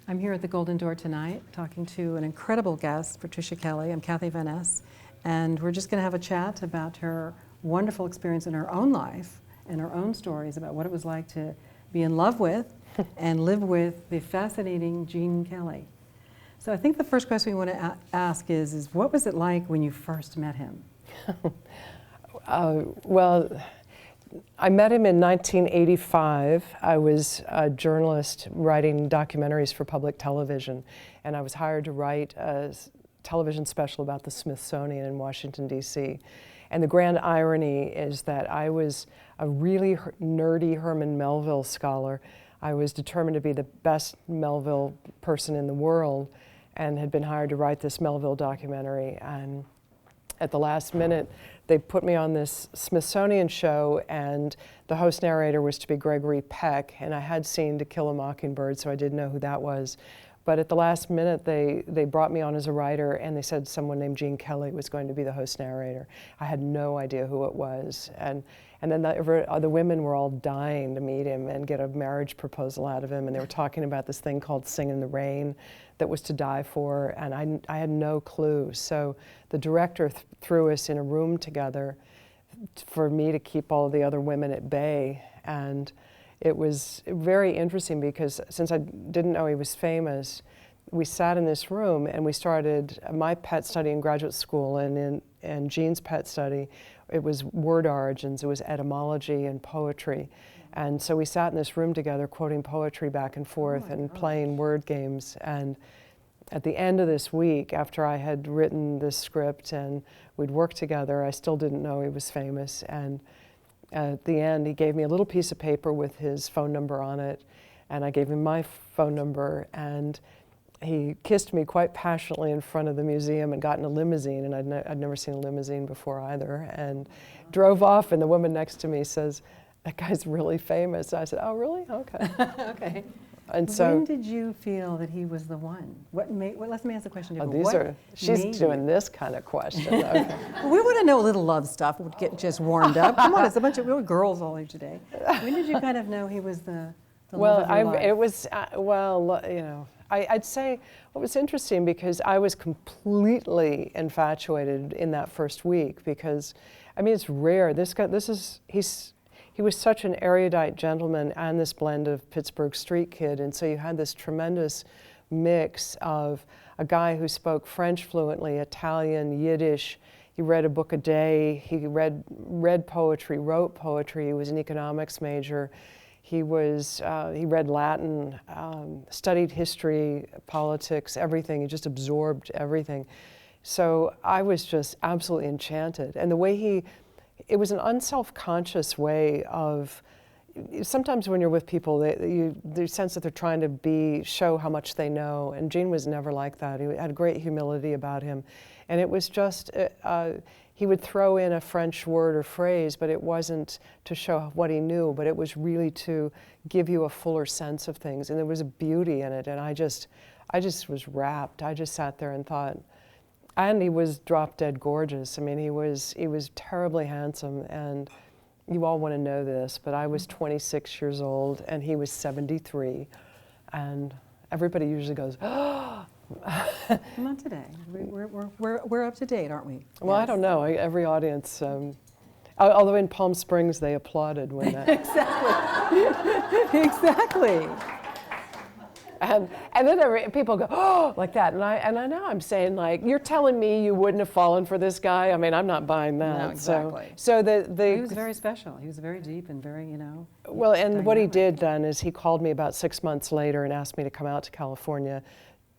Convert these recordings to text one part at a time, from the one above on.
I'm here at the Golden Door tonight talking to an incredible guest, Patricia Kelly. I'm Kathy Van Ness, and we're just going to have a chat about her wonderful experience in her own life and her own stories about what it was like to be in love with and live with the fascinating Gene Kelly. So I think the first question we want to ask is what was it like when you first met him? Well, I met him in 1985. I was a journalist writing documentaries for public television, and I was hired to write a television special about the Smithsonian in Washington, D.C. And the grand irony is that I was a really nerdy Herman Melville scholar. I was determined to be the best Melville person in the world and had been hired to write this Melville documentary. And at the last minute, they put me on this Smithsonian show, and the host narrator was to be Gregory Peck, and I had seen To Kill a Mockingbird, so I didn't know who that was. But at the last minute, they brought me on as a writer, and they said someone named Gene Kelly was going to be the host narrator. I had no idea who it was. And then the women were all dying to meet him and get a marriage proposal out of him, and they were talking about this thing called Sing in the Rain that was to die for, and I had no clue. So the director threw us in a room together for me to keep all the other women at bay. And it was very interesting because since I didn't know he was famous, we sat in this room and we started my pet study in graduate school, and Gene's pet study, it was word origins, it was etymology and poetry. And so we sat in this room together quoting poetry back and forth and playing word games. And at the end of this week, after I had written this script and we'd worked together, I still didn't know he was famous. And at the end, he gave me a little piece of paper with his phone number on it, and I gave him my phone number, and he kissed me quite passionately in front of the museum and got in a limousine, and I'd never seen a limousine before either, and drove off, and the woman next to me says, "That guy's really famous." I said, "Oh, really? Okay." Okay. And so, when did you feel that he was the one? Let me ask the question oh, different. she's doing this kind of question. Okay. We want to know a little love stuff. We'd get just warmed up. Come on, it's a bunch of real girls all here today. When did you kind of know he was the well, love of your life? It was, you know, I'd say what was interesting because I was completely infatuated in that first week because, I mean, it's rare. This guy, he was such an erudite gentleman and this blend of Pittsburgh street kid, and so you had this tremendous mix of a guy who spoke French fluently, Italian, Yiddish. He read a book a day. He read poetry, wrote poetry. He was an economics major. He read Latin, studied history, politics, everything. He just absorbed everything. So I was just absolutely enchanted. And the way it was an unself-conscious way of, sometimes when you're with people, the sense that they're trying to show how much they know, and Gene was never like that. He had great humility about him. And it was just, he would throw in a French word or phrase, but it wasn't to show what he knew, but it was really to give you a fuller sense of things. And there was a beauty in it, and I just was rapt. I just sat there and thought, and he was drop dead gorgeous. I mean, he was terribly handsome, and you all want to know this, but I was 26 years old and he was 73, and everybody usually goes, "Oh." Not today. We're up to date, aren't we? Well, yes. I don't know. Every audience, although in Palm Springs they applauded when that. Exactly. Exactly. And then people go, "Oh," like that, and I know I'm saying, like, you're telling me you wouldn't have fallen for this guy? I mean, I'm not buying that. No, exactly. So he was very special. He was very deep and very, Well, and dynamic. what he did then is he called me about 6 months later and asked me to come out to California,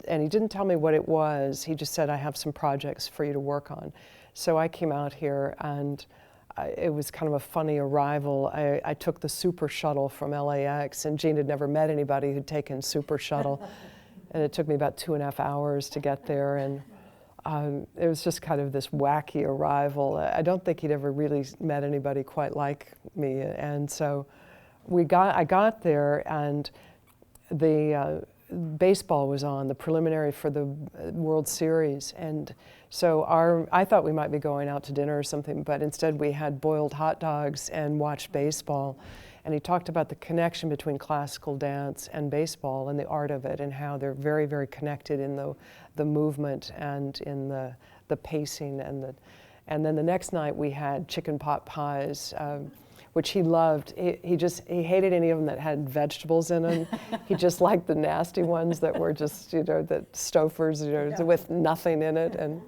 and he didn't tell me what it was. He just said, "I have some projects for you to work on." So I came out here, and it was kind of a funny arrival. I took the super shuttle from LAX, and Gene had never met anybody who'd taken super shuttle. And it took me about 2.5 hours to get there, and it was just kind of this wacky arrival. I don't think he'd ever really met anybody quite like me. And so I got there, and the baseball was on, the preliminary for the World Series, and so I thought we might be going out to dinner or something, but instead we had boiled hot dogs and watched baseball. And he talked about the connection between classical dance and baseball and the art of it, and how they're very, very connected in the movement and in the pacing. And then the next night we had chicken pot pies, which he loved. He hated any of them that had vegetables in them. He just liked the nasty ones that were just, the Stofers, with nothing in it. And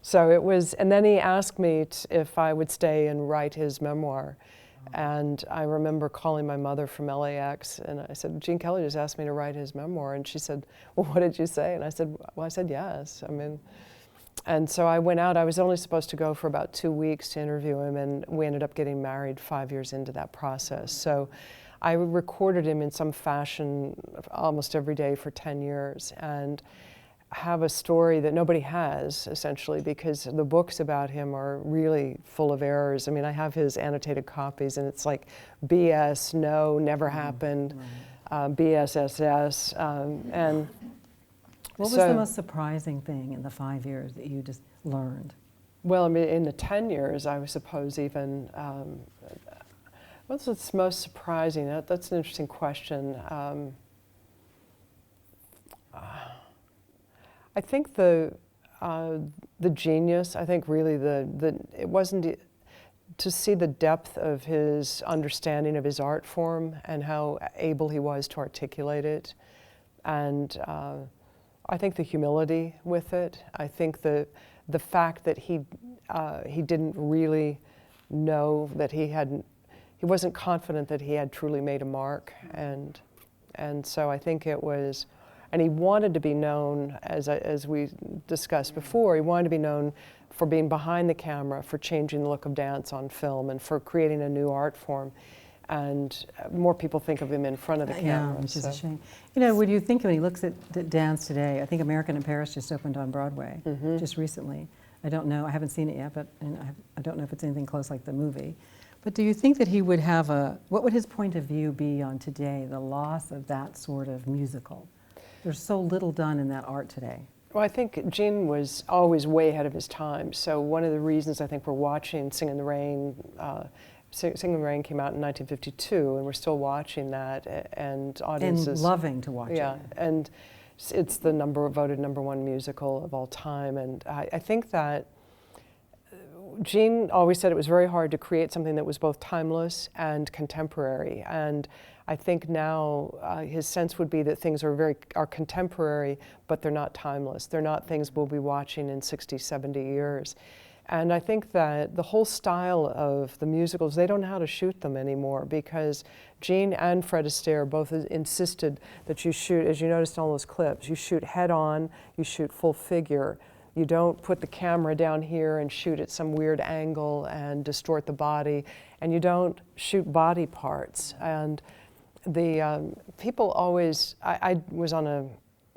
so it was, and then he asked me if I would stay and write his memoir. And I remember calling my mother from LAX, and I said, Gene Kelly just asked me to write his memoir. And she said, well, what did you say? And I said, well, I said yes. And so I went out. I was only supposed to go for about 2 weeks to interview him, and we ended up getting married 5 years into that process. So I recorded him in some fashion almost every day for 10 years, and have a story that nobody has, essentially, because the books about him are really full of errors. I have his annotated copies, and it's like BS, no, never happened, BSSS, and what was the most surprising thing in the 5 years that you just learned? Well, in the 10 years, I would suppose even, what's what's most surprising? That's an interesting question. I think the genius, I think really it wasn't, to see the depth of his understanding of his art form and how able he was to articulate it. And I think the humility with it. I think the fact that he didn't really know that he wasn't confident that he had truly made a mark. And so I think it was, and he wanted to be known, as we discussed before, he wanted to be known for being behind the camera, for changing the look of dance on film, and for creating a new art form. And more people think of him in front of the camera. Yeah, which is a shame. When you think when he looks at dance today, I think American in Paris just opened on Broadway just recently. I don't know, I haven't seen it yet, but I don't know if it's anything close like the movie. But do you think that he would have what would his point of view be on today, the loss of that sort of musical? There's so little done in that art today. Well, I think Gene was always way ahead of his time. So one of the reasons I think we're watching Sing in the Rain, Sing in the Rain came out in 1952, and we're still watching that, and audiences... And loving to watch it. Yeah, and it's the voted #1 musical of all time, and I think that Gene always said it was very hard to create something that was both timeless and contemporary, and I think now his sense would be that things are contemporary, but they're not timeless. They're not things we'll be watching in 60, 70 years. And I think that the whole style of the musicals, they don't know how to shoot them anymore, because Gene and Fred Astaire both insisted that you shoot, as you noticed in all those clips, you shoot head on, you shoot full figure. You don't put the camera down here and shoot at some weird angle and distort the body, and you don't shoot body parts. And the people always, I was on a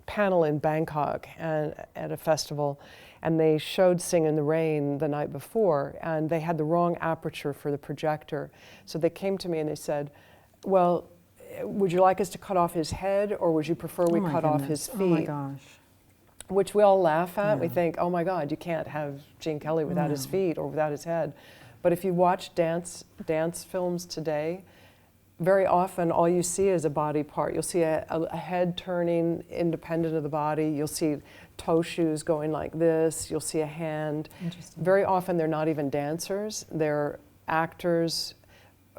panel in Bangkok at a festival, and they showed Sing in the Rain the night before, and they had the wrong aperture for the projector. So they came to me and they said, well, would you like us to cut off his head, or would you prefer we cut off his feet? Oh my gosh. Which we all laugh at. Yeah. We think, oh my God, you can't have Gene Kelly without his feet or without his head. But if you watch dance films today, very often all you see is a body part. You'll see a head turning independent of the body. You'll see toe shoes going like this. You'll see a hand. Very often they're not even dancers. They're actors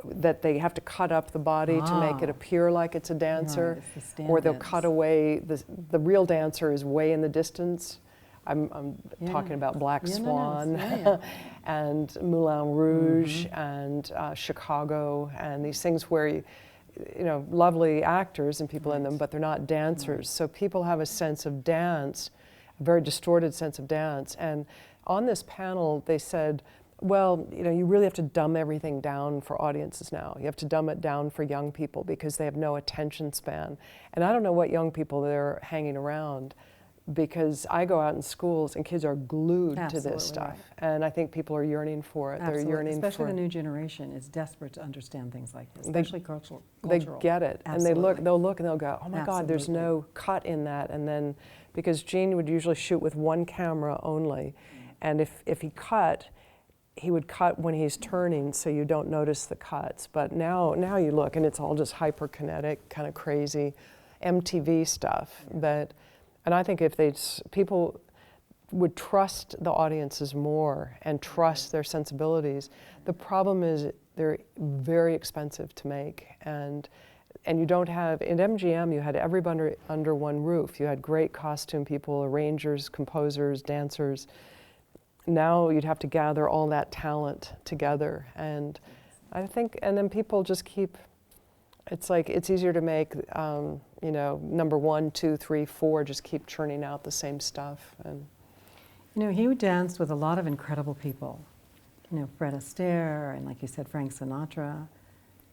that they have to cut up the body to make it appear like it's a dancer. Right, it's the or they'll cut away, the real dancer is way in the distance. I'm talking about Black Swan and Moulin Rouge and Chicago, and these things where lovely actors and people in them, but they're not dancers. So people have a sense of dance, a very distorted sense of dance. And on this panel, they said, well, you really have to dumb everything down for audiences now. You have to dumb it down for young people because they have no attention span. And I don't know what young people they're hanging around, because I go out in schools and kids are glued to this stuff. Right. And I think people are yearning for it. Absolutely. They're yearning especially for the new generation is desperate to understand things like this, especially cultural. They get it. Absolutely. And they'll look and they'll go, oh my God, there's no cut in that. And then, because Gene would usually shoot with one camera only, and if he cut, he would cut when he's turning so you don't notice the cuts. But now you look and it's all just hyperkinetic, kind of crazy MTV stuff. And I think if people would trust the audiences more and trust their sensibilities, the problem is they're very expensive to make. And you don't have, in MGM you had everybody under one roof. You had great costume people, arrangers, composers, dancers. Now you'd have to gather all that talent together. And I think, and then people just keep, it's like, it's easier to make, number 1, 2, 3, 4, just keep churning out the same stuff. And he danced with a lot of incredible people. Fred Astaire, and like you said, Frank Sinatra.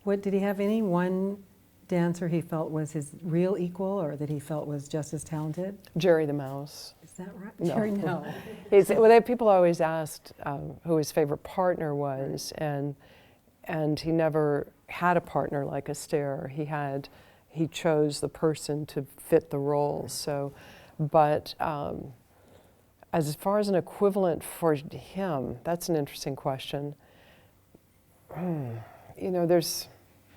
Did he have any one dancer he felt was his real equal, or that he felt was just as talented? Jerry the Mouse. Is that right? No. Jerry, no. People always asked who his favorite partner was, and he never had a partner like Astaire. He chose the person to fit the role. So, but as far as an equivalent for him, that's an interesting question. There's...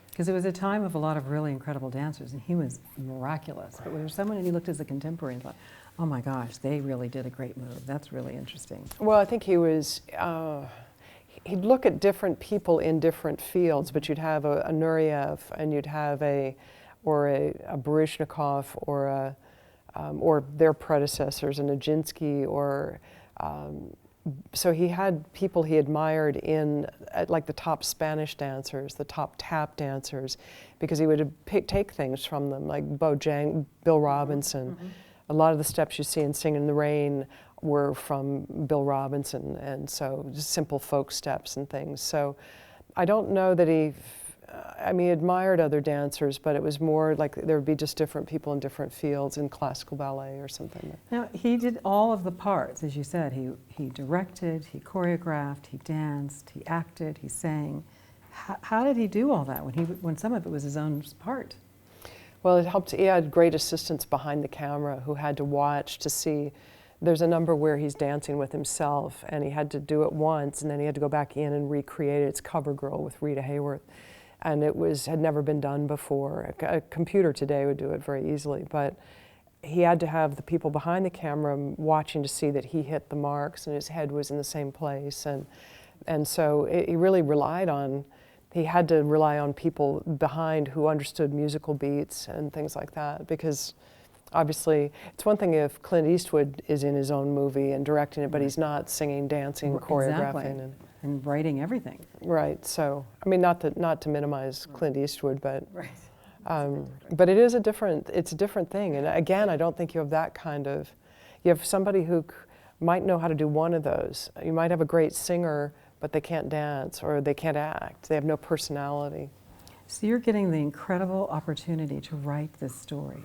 Because it was a time of a lot of really incredible dancers, and he was miraculous. But there was someone, and he looked as a contemporary and thought, oh my gosh, they really did a great move. That's really interesting. Well, I think he was, he'd look at different people in different fields, but you'd have a Nureyev, and you'd have a Baryshnikov, or their predecessors, a Nijinsky, so he had people he admired like the top Spanish dancers, the top tap dancers, because he would take things from them, like Bill Robinson. Mm-hmm. A lot of the steps you see in Singin' in the Rain were from Bill Robinson, and so just simple folk steps and things. So I don't know that he admired other dancers, but it was more like there would be just different people in different fields in classical ballet or something. Now, he did all of the parts, as you said. He directed, he choreographed, he danced, he acted, he sang. How did he do all that when some of it was his own part? Well, it helped. He had great assistants behind the camera who had to watch to see. There's a number where he's dancing with himself, and he had to do it once, and then he had to go back in and recreate it. It's CoverGirl with Rita Hayworth. And it had never been done before. A computer today would do it very easily, but he had to have the people behind the camera watching to see that he hit the marks and his head was in the same place. And so he really he had to rely on people behind who understood musical beats and things like that, because obviously it's one thing if Clint Eastwood is in his own movie and directing it, but he's not singing, dancing, choreographing. And writing everything. Right. So, not to minimize Clint Eastwood, but right. But it's a different thing. And again, I don't think you have that kind of. You have somebody who might know how to do one of those. You might have a great singer, but they can't dance or they can't act. They have no personality. So you're getting the incredible opportunity to write this story.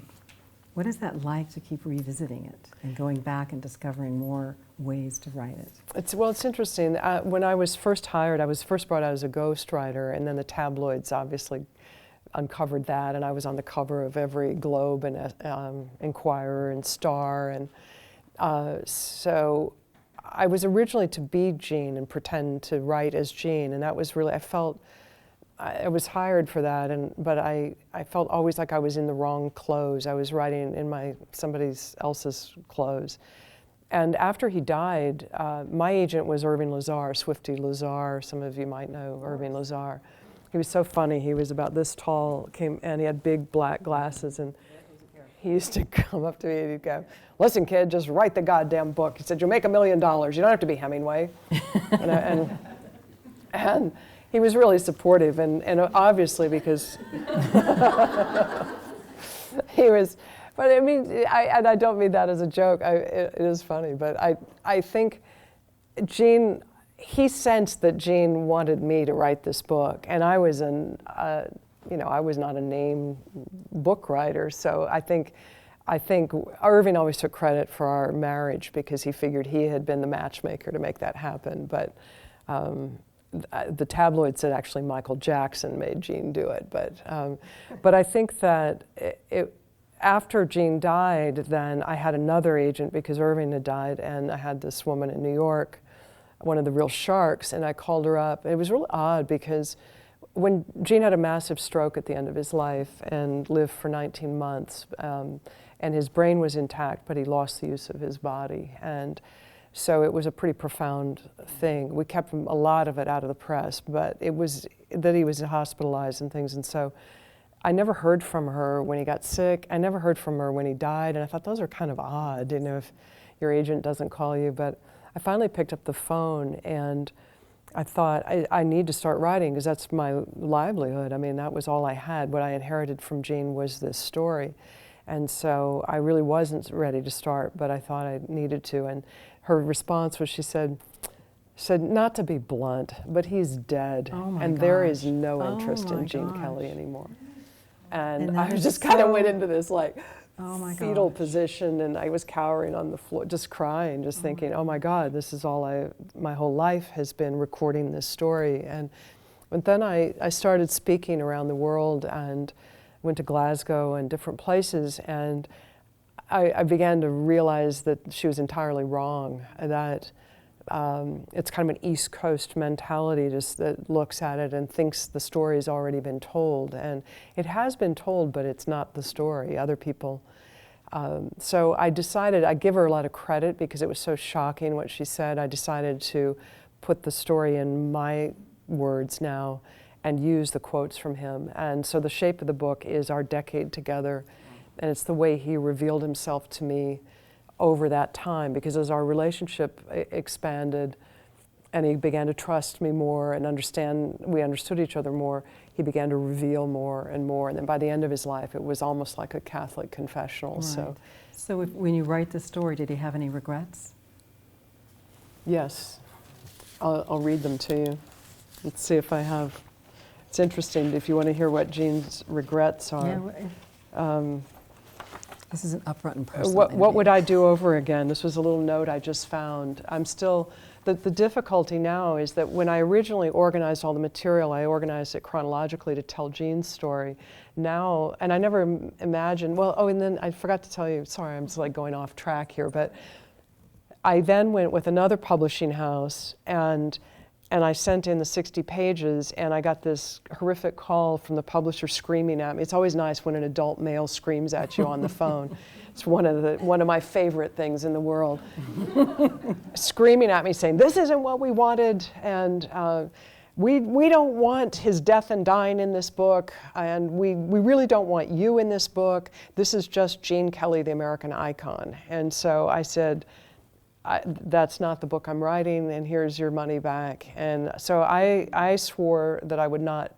What is that like to keep revisiting it and going back and discovering more ways to write it? It's interesting. When I was first hired, I was first brought out as a ghostwriter, and then the tabloids obviously uncovered that, and I was on the cover of every Globe and Inquirer and Star, and so I was originally to be Jean and pretend to write as Jean, and that was really, I was hired for that, but I felt always like I was in the wrong clothes. I was writing in somebody else's clothes. And after he died, my agent was Irving Lazar, Swifty Lazar. Some of you might know Irving Lazar. He was so funny. He was about this tall, and he had big black glasses, and he used to come up to me and he'd go, "Listen, kid, just write the goddamn book." He said, "You'll make $1 million. You don't have to be Hemingway." and he was really supportive, and obviously because he was, but I don't mean that as a joke. It is funny, but I think Jean, he sensed that Jean wanted me to write this book, and I was I was not a name book writer, so I think Irving always took credit for our marriage because he figured he had been the matchmaker to make that happen, but. The tabloid said actually Michael Jackson made Jean do it, but I think that after Jean died, then I had another agent because Irving had died, and I had this woman in New York one of the real sharks, and I called her up. It was really odd because when Gene had a massive stroke at the end of his life and lived for 19 months, and his brain was intact, but he lost the use of his body. And so it was a pretty profound thing. We kept a lot of it out of the press, but it was that he was hospitalized and things. And so I never heard from her when he got sick. I never heard from her when he died. And I thought those are kind of odd, you know, if your agent doesn't call you. But I finally picked up the phone and I thought, I need to start writing because that's my livelihood. I mean, that was all I had. What I inherited from Gene was this story. And so I really wasn't ready to start, but I thought I needed to. And her response was, she said, not to be blunt, but he's dead. Oh my and gosh. there is no interest in Gene gosh. Kelly anymore. And that I is just kind of so- went into this like Oh my fetal gosh. position, and I was cowering on the floor, just crying, just thinking, oh my God, this is all my whole life has been recording this story. But then I started speaking around the world and went to Glasgow and different places, and I began to realize that she was entirely wrong, that it's kind of an East Coast mentality just that looks at it and thinks the story's already been told. And it has been told, but it's not the story. Other people. So I decided, I give her a lot of credit because it was so shocking what she said. I decided to put the story in my words now and use the quotes from him. And so the shape of the book is our decade together. And it's the way he revealed himself to me over that time, because as our relationship expanded and he began to trust me more and we understood each other more, he began to reveal more and more. And then by the end of his life, it was almost like a Catholic confessional. Right. So when you write the story, did he have any regrets? Yes, I'll read them to you. Let's see if I have. It's interesting if you want to hear what Gene's regrets are. Yeah, this is an upfront and personal What would I do over again? This was a little note I just found. I'm still, the difficulty now is that when I originally organized all the material, I organized it chronologically to tell Gene's story. Now, and I never imagined, and then I forgot to tell you, sorry, I'm just like going off track here, but I then went with another publishing house and I sent in the 60 pages and I got this horrific call from the publisher screaming at me. It's always nice when an adult male screams at you on the phone. It's one of my favorite things in the world. Screaming at me saying, this isn't what we wanted, and we don't want his death and dying in this book, and we really don't want you in this book. This is just Gene Kelly, the American icon. And so I said, that's not the book I'm writing, and here's your money back. And so I swore that I would not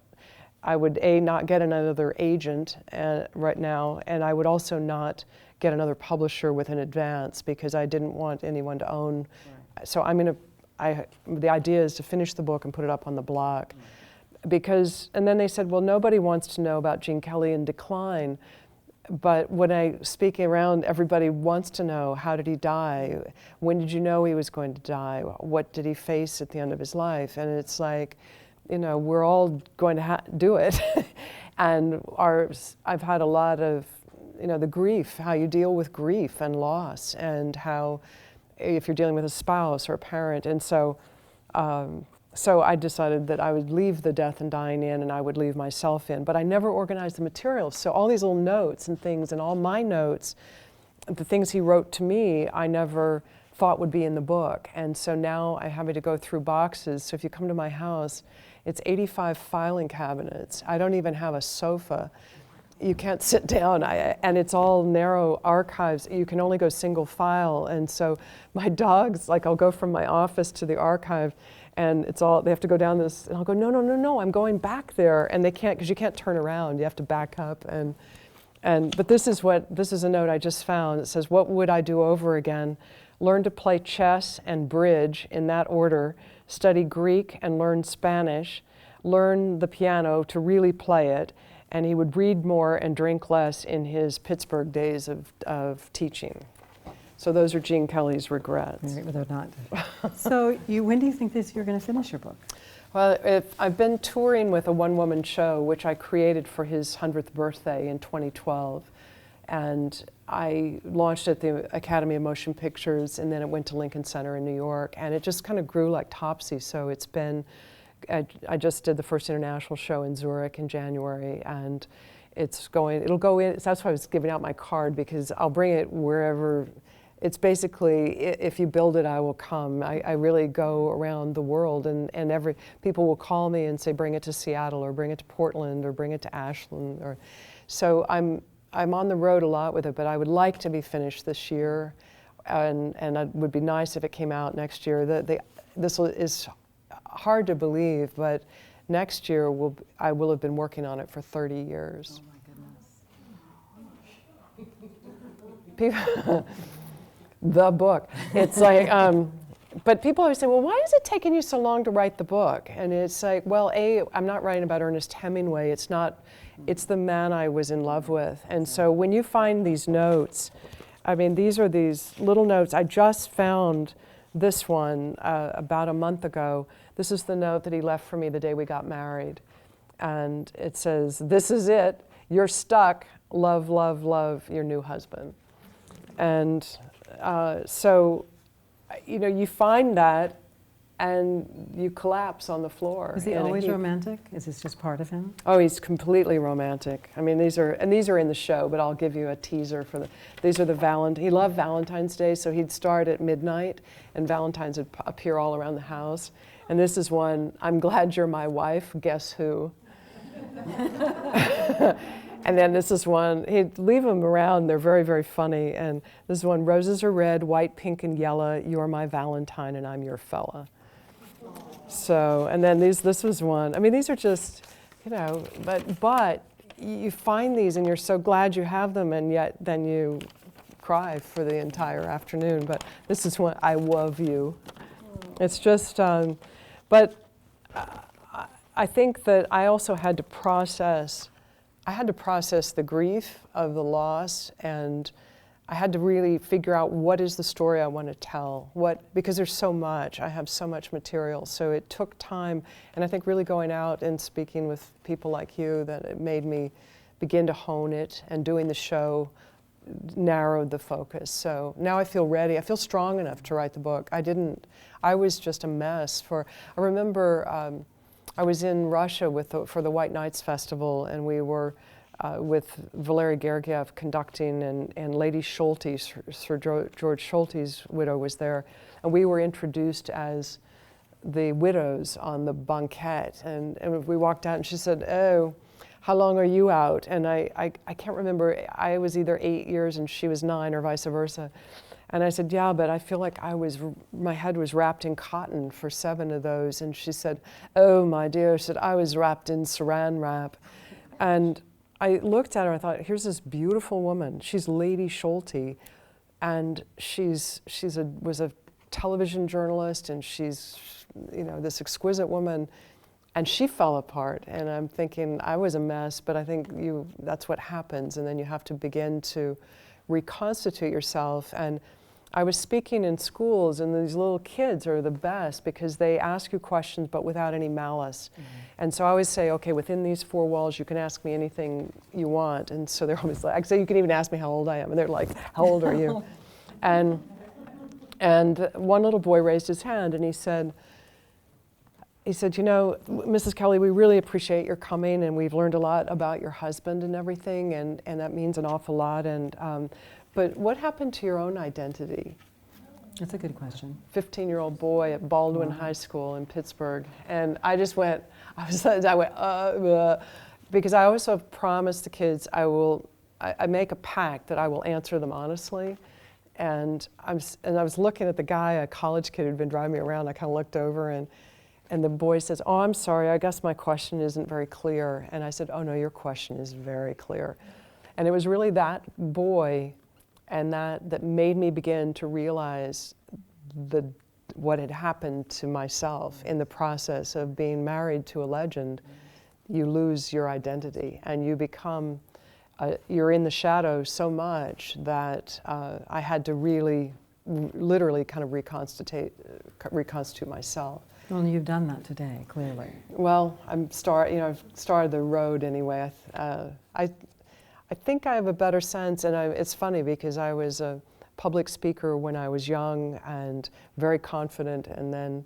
get another agent right now, and I would also not get another publisher with an advance because I didn't want anyone to own. Right. So the idea is to finish the book and put it up on the blog. And then they said, well, nobody wants to know about Gene Kelly in decline. But when I speak around, everybody wants to know, how did he die? When did you know he was going to die? What did he face at the end of his life? And it's like, we're all going to do it. And I've had a lot of, the grief, how you deal with grief and loss, and how if you're dealing with a spouse or a parent. And so I decided that I would leave the death and dying in, and I would leave myself in. But I never organized the materials. So all these little notes and things, and all my notes, the things he wrote to me, I never thought would be in the book. And so now I have to go through boxes. So if you come to my house, it's 85 filing cabinets. I don't even have a sofa. You can't sit down, and it's all narrow archives. You can only go single file. And so my dogs, I'll go from my office to the archive, and they have to go down this, and I'll go, no, I'm going back there. And they can't, because you can't turn around. You have to back up. But this is a note I just found. It says, what would I do over again? Learn to play chess and bridge in that order, study Greek and learn Spanish, learn the piano to really play it, and he would read more and drink less in his Pittsburgh days of teaching. So those are Gene Kelly's regrets. They're not. So when do you think you're going to finish your book? Well, I've been touring with a one-woman show, which I created for his 100th birthday in 2012. And I launched at the Academy of Motion Pictures, and then it went to Lincoln Center in New York, and it just kind of grew like Topsy. So it's been, I just did the first international show in Zurich in January, and it'll go in, that's why I was giving out my card, because I'll bring it wherever. It's basically, if you build it, I will come. I really go around the world, and people will call me and say, bring it to Seattle, or bring it to Portland, or bring it to Ashland. So I'm on the road a lot with it, but I would like to be finished this year, and it would be nice if it came out next year. This is hard to believe, but next year I will have been working on it for 30 years. Oh my goodness. People, the book. It's like, but people always say, well, why is it taking you so long to write the book? And it's like, well, I'm not writing about Ernest Hemingway. It's the man I was in love with. And so when you find these notes, I mean, these are these little notes. I just found this one about a month ago. This is the note that he left for me the day we got married. And it says, this is it. You're stuck. Love, love, love your new husband. And so, you find that and you collapse on the floor. Is he always romantic? Is this just part of him? Oh, he's completely romantic. I mean, these are in the show, but I'll give you a teaser for these are the he loved Valentine's Day, so he'd start at midnight and Valentine's would appear all around the house. And this is one, I'm glad you're my wife, guess who? And then this is one, he'd leave them around, they're very, very funny. And this is one, roses are red, white, pink, and yellow, you're my Valentine and I'm your fella. So, and then this was one, I mean, these are just, but you find these and you're so glad you have them, and yet then you cry for the entire afternoon. But this is one, I love you. It's just, but I think that I also had to process the grief of the loss, and I had to really figure out what is the story I want to tell, because there's so much, I have so much material. So it took time, and I think really going out and speaking with people like you, that it made me begin to hone it, and doing the show narrowed the focus. So now I feel ready, I feel strong enough to write the book. I was just a mess. I remember I was in Russia for the White Nights Festival, and we were with Valery Gergiev conducting, and Lady Schulte, Sir George Schulte's widow, was there, and we were introduced as the widows on the banquette, and we walked out, and she said, "Oh, how long are you out?" And I can't remember, I was either 8 years and she was 9, or vice versa. And I said, yeah, but I feel like my head was wrapped in cotton for 7 of those. And she said, oh, my dear, she said, I was wrapped in saran wrap. And I looked at her, I thought, here's this beautiful woman. She's Lady Schulte, and was a television journalist, and she's, this exquisite woman, and she fell apart. And I'm thinking, I was a mess, but I think that's what happens. And then you have to begin to reconstitute yourself. And I was speaking in schools, and these little kids are the best because they ask you questions but without any malice. Mm-hmm. And so I always say, okay, within these 4 walls you can ask me anything you want. And so they're always like, I say, you can even ask me how old I am. And they're like, how old are you? And one little boy raised his hand, and he said, Mrs. Kelly, we really appreciate your coming, and we've learned a lot about your husband and everything, and that means an awful lot. But what happened to your own identity? That's a good question. 15-year-old boy at Baldwin High School in Pittsburgh. And I went, because I also promised the kids I make a pact that I will answer them honestly. And I was looking at the guy, a college kid who'd been driving me around. I kind of looked over, and the boy says, oh, I'm sorry, I guess my question isn't very clear. And I said, oh no, your question is very clear. And it was really that boy and that made me begin to realize what had happened to myself in the process of being married to a legend. You lose your identity, and you become, you're in the shadow so much that I had to really, literally kind of reconstitute myself. Well, you've done that today, clearly. Well, I've started the road anyway. I think I have a better sense, and it's funny because I was a public speaker when I was young and very confident, and then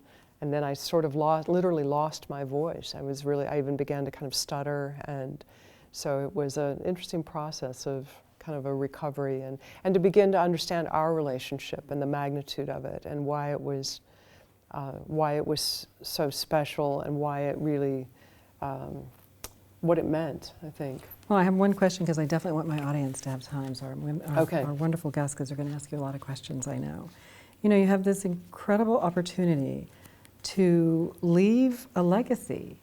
I sort of literally lost my voice. I even began to kind of stutter, and so it was an interesting process of kind of a recovery and to begin to understand our relationship and the magnitude of it and why it was so special and why it really, what it meant, I think. Well, I have one question because I definitely want my audience to have time. So Okay. Our wonderful guests, because they're going to ask you a lot of questions, I know. You know, you have this incredible opportunity to leave a legacy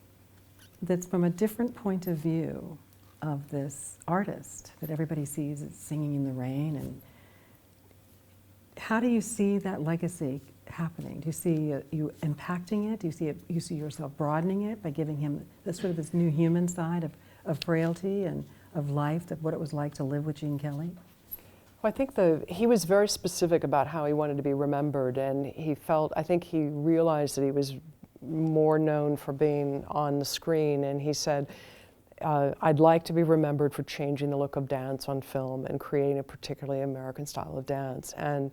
that's from a different point of view of this artist that everybody sees as singing in the rain. And how do you see that legacy happening? Do you see you impacting it? Do you see yourself broadening it by giving him this new human side of frailty and of life, of what it was like to live with Gene Kelly? Well, I think he was very specific about how he wanted to be remembered, and I think he realized that he was more known for being on the screen, and he said, I'd like to be remembered for changing the look of dance on film and creating a particularly American style of dance. And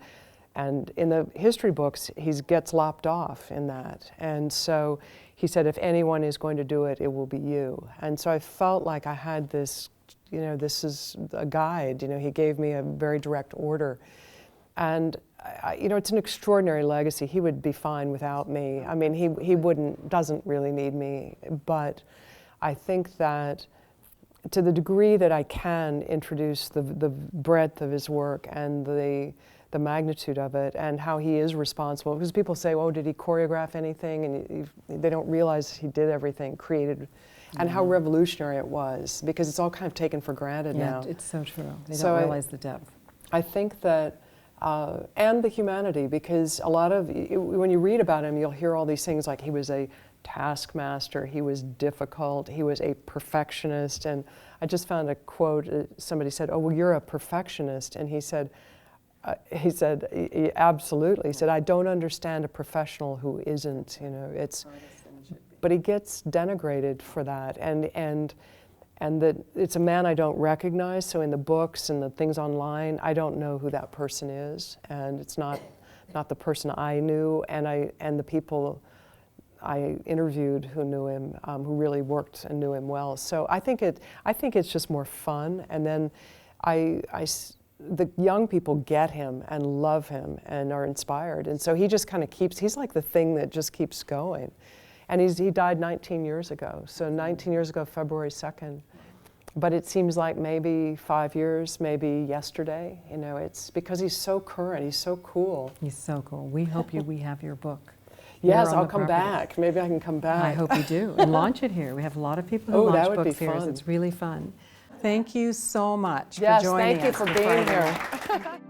in the history books, he gets lopped off in that. And so he said, if anyone is going to do it, it will be you. And so I felt like I had this, this is a guide. He gave me a very direct order. And it's an extraordinary legacy. He would be fine without me. I mean, he doesn't really need me, but I think that to the degree that I can introduce the breadth of his work and the magnitude of it and how he is responsible, because people say, oh, did he choreograph anything? And they don't realize he did everything, created, and how revolutionary it was, because it's all kind of taken for granted now. Yeah, it's so true. They don't realize the depth. I think that, and the humanity, because a lot of, when you read about him, you'll hear all these things like he was a taskmaster, he was difficult, he was a perfectionist. And I just found a quote, somebody said, oh, well, you're a perfectionist. And he said, absolutely. He said, I don't understand a professional who isn't, but he gets denigrated for that. And that it's a man I don't recognize, so in the books and the things online, I don't know who that person is, and it's not the person I knew, and the people I interviewed who knew him, who really worked and knew him well. So I think it's just more fun, and then the young people get him and love him and are inspired, and so he just kind of he's like the thing that just keeps going. And he died 19 years ago, so 19 years ago, February 2nd. But it seems like maybe 5 years, maybe yesterday. It's because he's so current, he's so cool. He's so cool. We hope we have your book. Yes, I'll come back. Maybe I can come back. I hope you do, and launch it here. We have a lot of people who launch books here, so it's really fun. Thank you so much for joining us. Yes, thank you for being here.